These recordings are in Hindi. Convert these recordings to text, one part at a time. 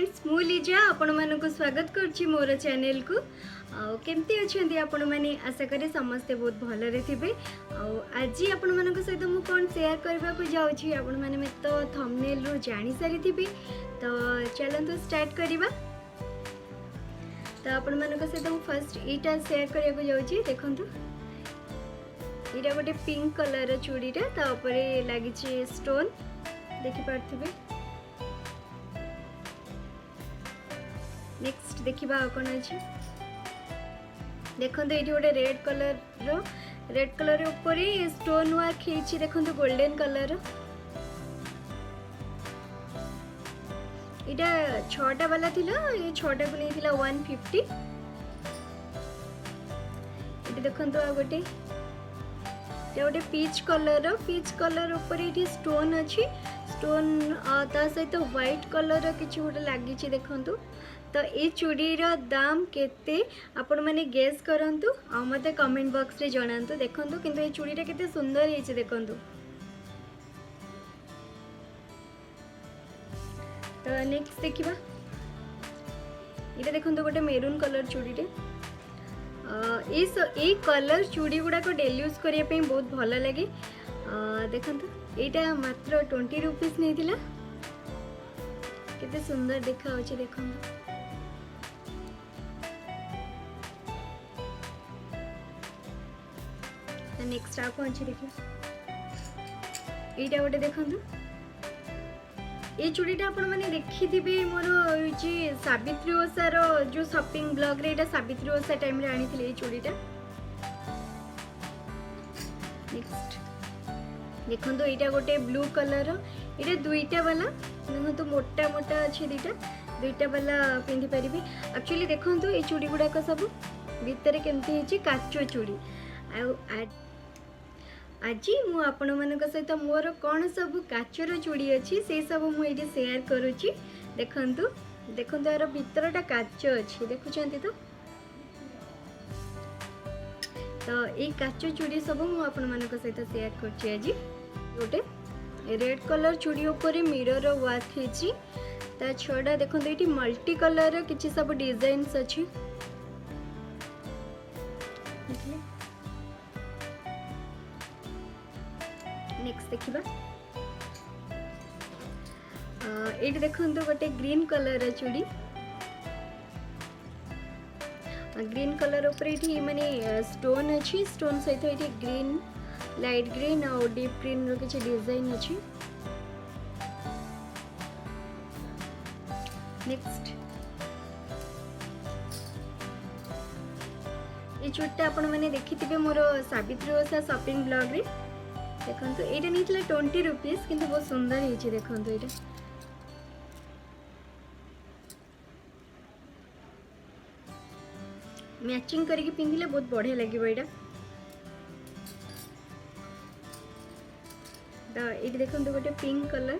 फ्रेंड्स मु लीजा आपण मानक स्वागत करछि मोर चैनल को। केमती अच्छे आपण मैंने आशा करी समस्ते बहुत भलरे थे। आज आपण मानक सहित मु कौन शेयर करबा को जाउछि आपण माने तो थंबनेल रु जानि सारी थिबी। तो चलंतु स्टार्ट करिबा। तो आपण मानक सहित मु फर्स्ट इटा शेयर करिया को जाउछि। देखंतु इटा गोटे पिंक कलर चूड़ीटा ता ऊपर लागिछि स्टोन देखि पारथिबे। नेक्स्ट देखिबा कोन अछि देखंतु एठी गोटे रेड कलर ऊपर स्टोन वर्क हेछि। देखंतु गोल्डन कलर इटा 6टा वाला थिला ये 6टा को नै थिला 150। एठी देखंतु आ गोटे पीच कलर ऊपर एठी स्टोन अछि। स्टोन ता सहित व्हाइट कलर किछि गोटे लागिछि देखंतु। तो ये चूड़ीर दाम केते आपण माने गेस करंतु आ मते कमेंट बॉक्स रे जणांतु। देखंतु किंतु ये चूड़ीटा केते सुंदर हेछि देखंतु। तो नेक्स्ट देखिबा इटा देखंतु गोटे मेरून कलर चूड़ीटे। ए कलर चूड़ी गुडा को डेली यूज करिया पे बहुत भल लगे। देखंतु एटा मात्र 20 रुपीस नेथिला केते सुंदर देखा होछि देखंतु। नेक्स्ट आप अच्छे देखिए यहाँ गोटे देखंतु ये चूड़ीटा आपण मैंने देखी मोर सावित्री ओषार जो शॉपिंग ब्लॉग रे सावित्री ओषा टाइम रे आनी ये चूड़ीटा। नेक्स्ट देखंतु यहाँ गोटे ब्लू कलर ये दुईटा वाला देखंतु मोटा मोटा अच्छे दुईटा वाला पिंधि पारिबे। एक्चुअली देखंतु ये चूड़ी गुड़ाक सब भितर केमती हेछि काचो चूड़ी। आज मु आपण मानक सहित मोर कौन सब काचर चूड़ी अच्छी से सब मुझे शेयर करुच्ची। देखंतु देखंतु यार भितरटा काच अच्छी देखुछंती। तो ये काच चूड़ी सब मु आपण मानक सहित शेयर करछि। आज गोटे रेड कलर चूड़ी ऊपर मिरर वर्क हेछि। ता छडा देखंतु एठी मल्टी कलर किछि सब डिजाइन्स अछि। नेक्स्ट देखिबा एठी देखंतु गोटे ग्रीन कलर चूड़ी। ग्रीन कलर ऊपर एठी माने स्टोन अछि। स्टोन सहित एठी ग्रीन लाइट ग्रीन और डीप ग्रीन रो किछ डिजाइन अछि। नेक्स्ट ये चूड़ीटा आपण माने देखिथिबे मोर सावित्री ओषा शॉपिंग ब्लॉग रे। देखंतु एटा नीतला 20 रुपीस किंतु बहुत सुंदर हेछि। देखंतु एटा मैचिंग करके पिंधिले बहुत बढ़िया लागिबो एटा। तो एटी देखंतु गोटे पिंक कलर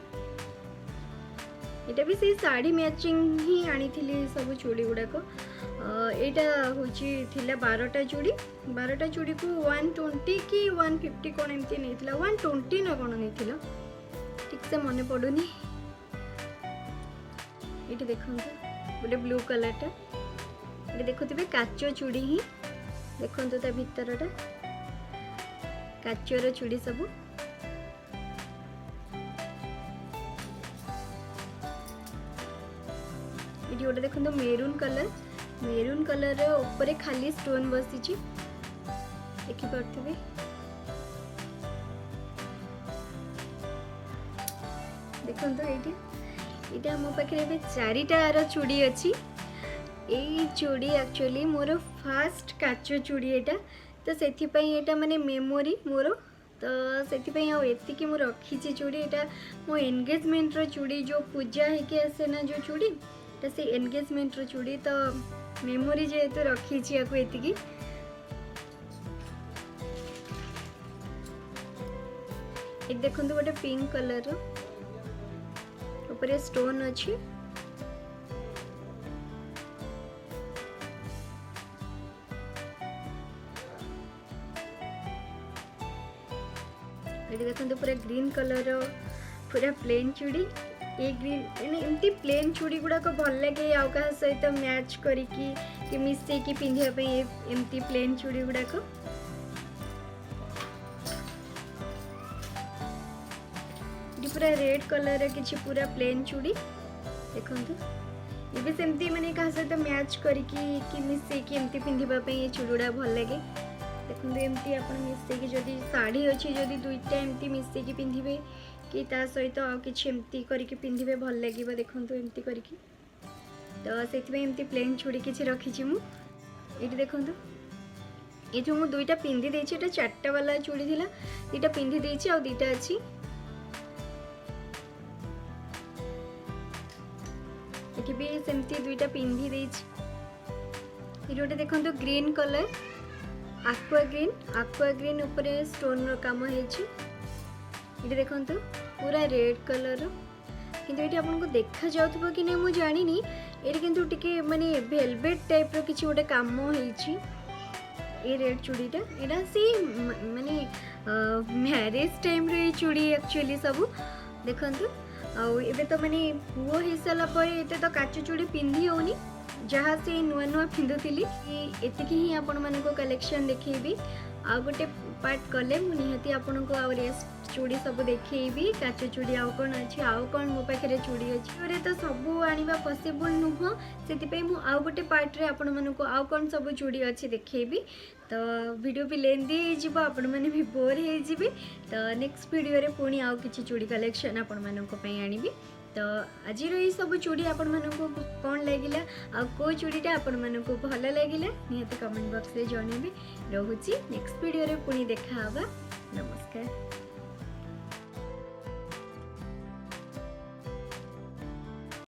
एटा भी से साड़ी मैचिंग ही आनी थिली सब चूड़ी गुडाको। एटा होची थिला 12टा चूड़ी को 120 कि 150 कोन एमती नैथिला 120 ना कोन नैथिला ठीक से मने पडुनी। एटी देखंतु गोटे ब्लू कलरटा एटी देखुथिबे काचो चूड़ी ही देखंतु ता भितरटा काचोर चूड़ी सब। एटी गोटे देखंतु मेरून कलर ऊपर खाली स्टोन बसीची देखि पारथिबे। देखंतु एटा मो पाखरे बे 4टा चूड़ी अछि। ए चूड़ी एक्चुअली मोर फर्स्ट काचो चूड़ी एटा। तो सेथि पई एटा माने मेमोरी मोर। तो सेथि पई आ एति कि मो रखिछि चूड़ी एटा मो एंगेजमेंट रो चूड़ी जो पूजा हे के आसे ना जो चूड़ी तो से एंगेजमेंट रो चूड़ी। तो मेमोरी जेहेतु रखी या एतिकी। एक देखंतु गोटे पिंक कलर ऊपर स्टोन अछि। ये देखंतु पूरा ग्रीन कलर पूरा प्लेन चूड़ी ये ग्रीन एमती प्लेन चूड़ी गुड़ाक भल लगे आउ क्या सहित मैच करिकी मिसेकी पिंधापी एमती प्लेन चूड़ी गुड़ाक पूरा रेड कलर किसी पूरा प्लेन चूड़ी देखु ये सेमती माने क्या सहित मैच करिकी मिसेकी एमती पिंधापी ये चूड़ीगुड़ा भल लगे देखो एमती आप मिसेकी जदि साड़ी अच्छी जदि दुईटा एमती मिसेकी पिंधे कि ता सहित आउ किछि एमती करिकी पिंधिबे भल लागिबो देखंतु एमती करिकी तो सेथिबे एमती प्लेन चूड़ी किछि रखिछि मु एठी देखंतु ए जो मु दुईटा पिंधि देछि एटा चारटा वाला चूड़ी थिला दुईटा पिंधि देछि आ दुईटा अछि एठी भी सेमती दुईटा पिंधि देछि एठी गोटे देखंतु ग्रीन कलर आक्वा ग्रीन ऊपर स्टोन रो काम हेछि ये देखंतु पूरा रेड कलर किंतु ये आपको देखा जाउथबो कि नहीं मु जानिनी ये किंतु टिके माने वेलवेट टाइप रो किछि गोटे काम होइछि ये रेड चूड़ीटा एडा सी माने मैरिज टाइम रो ये चूड़ी एक्चुअली सब देखंतु आ एबे तो माने पुओ हिसाला परे एते तो काचो चूड़ी पिंधी होनी जहाँ से नुआ नुआ पिंधुली एतिकी ही आपण मानको कलेक्शन देखैबी आ गोटे पार्ट कले मु निहाती आपन को आ चूड़ी सब देखी काच चूड़ी आउ कौन अच्छी आउ कौन मो पाखे चूड़ी अच्छी तो सब आने पॉसिबल नुह से आउ गोटे पार्ट रे आपण मानको आउ कौन सब चूड़ी अच्छी देखी तो वीडियो भी लेंदी हो आपण मैंने भी बोर हो तो नेक्स्ट वीडियो रे पुणी आउ किछि चूड़ी कलेक्शन आपण मानको पई आनिबी तो आज ये सब चूड़ी आपण मानको कौन लगिला आ को चूड़ीटा आपण मानको भल लगिला निहाती कमेंट बॉक्स रे जणेबे। रहूची नेक्स्ट वीडियो रे पुणी देखा हबा। नमस्कार।